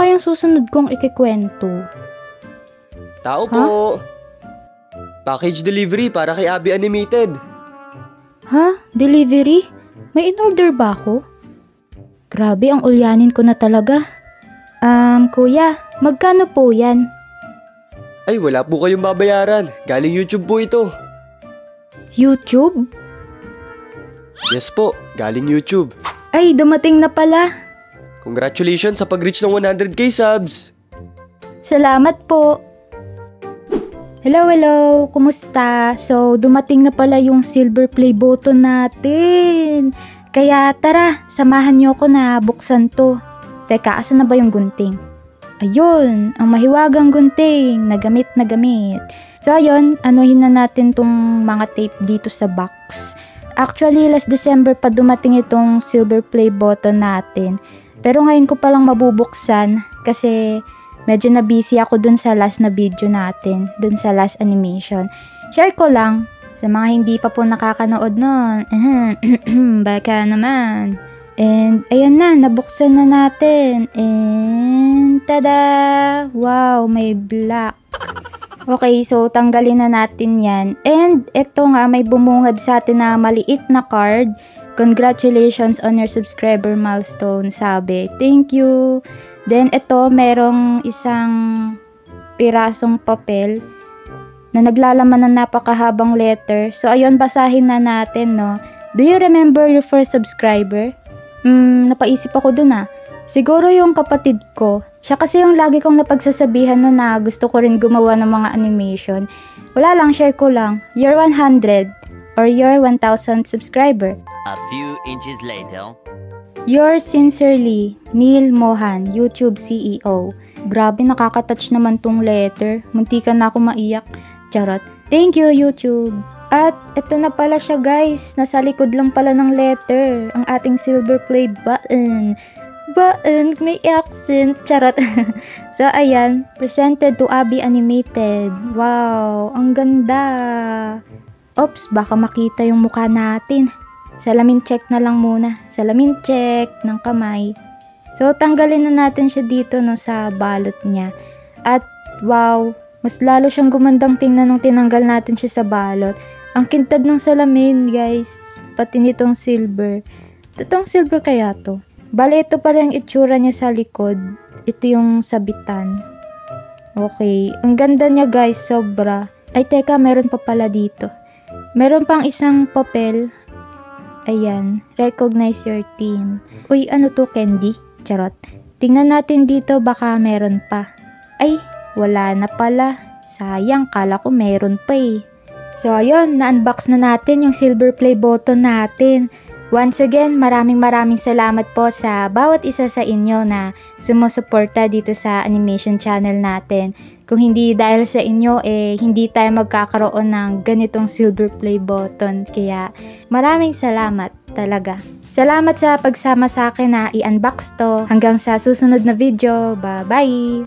kayang susunod kong ikikwento? Tao po! Package delivery para kay Abby Animated. Ha? Delivery? May in-order ba ako? Grabe, ang ulyanin ko na talaga. Kuya, magkano po yan? Ay, wala po kayong babayaran. Galing YouTube po ito. YouTube? Yes po, galing YouTube. Ay, dumating na pala. Congratulations sa pag-reach ng 100k subs. Salamat po. Hello, kumusta? So, dumating na pala yung silver play button natin. Kaya tara, samahan niyo ako na buksan to. Teka, asan na ba yung gunting? Ayun, ang mahiwagang gunting, nagamit. So ayun, anuhin na natin tong mga tape dito sa box. Actually, last December pa dumating itong silver play button natin. Pero ngayon ko palang mabubuksan kasi medyo na busy ako dun sa last na video natin, dun sa last animation. Share ko lang sa mga hindi pa po nakakanood nun. Baka naman. And ayan na, nabuksan na natin. And tada! Wow, may black. Okay, so tanggalin na natin yan. And ito nga, may bumungad sa atin na maliit na card. Congratulations on your subscriber milestone, sabi. Thank you. Then ito, merong isang pirasong papel na naglalaman ng napakahabang letter. So ayun, basahin na natin, no. Do you remember your first subscriber? Napaisip ako dun Siguro yung kapatid ko. Siya kasi yung lagi kong napagsasabihan no na gusto ko rin gumawa ng mga animation. Wala lang, share ko lang. You're 100 or you're 1,000 subscriber. A few inches later. Yours sincerely, Neil Mohan, YouTube CEO. Grabe, nakaka-touch naman tong letter. Muntikan na ako maiyak. Charot. Thank you, YouTube. At ito na pala siya, guys. Nasa likod lang pala ng letter. Ang ating silver play button. May accent. Charot. So, ayan. Presented to Abby Animated. Wow, ang ganda. Oops, baka makita yung mukha natin. Salamin check na lang muna. Salamin check ng kamay. So, tanggalin na natin siya dito no, sa balot niya. At, wow, mas lalo siyang gumandang tingnan nung tinanggal natin siya sa balot. Ang kintab ng salamin, guys. Pati nitong silver. Totoong silver kaya to? Bale, ito pala yung itsura niya sa likod. Ito yung sabitan. Okay. Ang ganda niya, guys. Sobra. Ay, teka. Meron pa pala dito. Meron pang isang papel. Ayan. Recognize your team. Uy, ano to? Candy? Charot. Tingnan natin dito. Baka meron pa. Ay, wala na pala. Sayang. Kala ko meron pa eh. So, ayun, na-unbox na natin yung silver play button natin. Once again, maraming salamat po sa bawat isa sa inyo na sumusuporta dito sa animation channel natin. Kung hindi dahil sa inyo, hindi tayo magkakaroon ng ganitong silver play button. Kaya, maraming salamat talaga. Salamat sa pagsama sa akin na i-unbox to. Hanggang sa susunod na video. Bye-bye!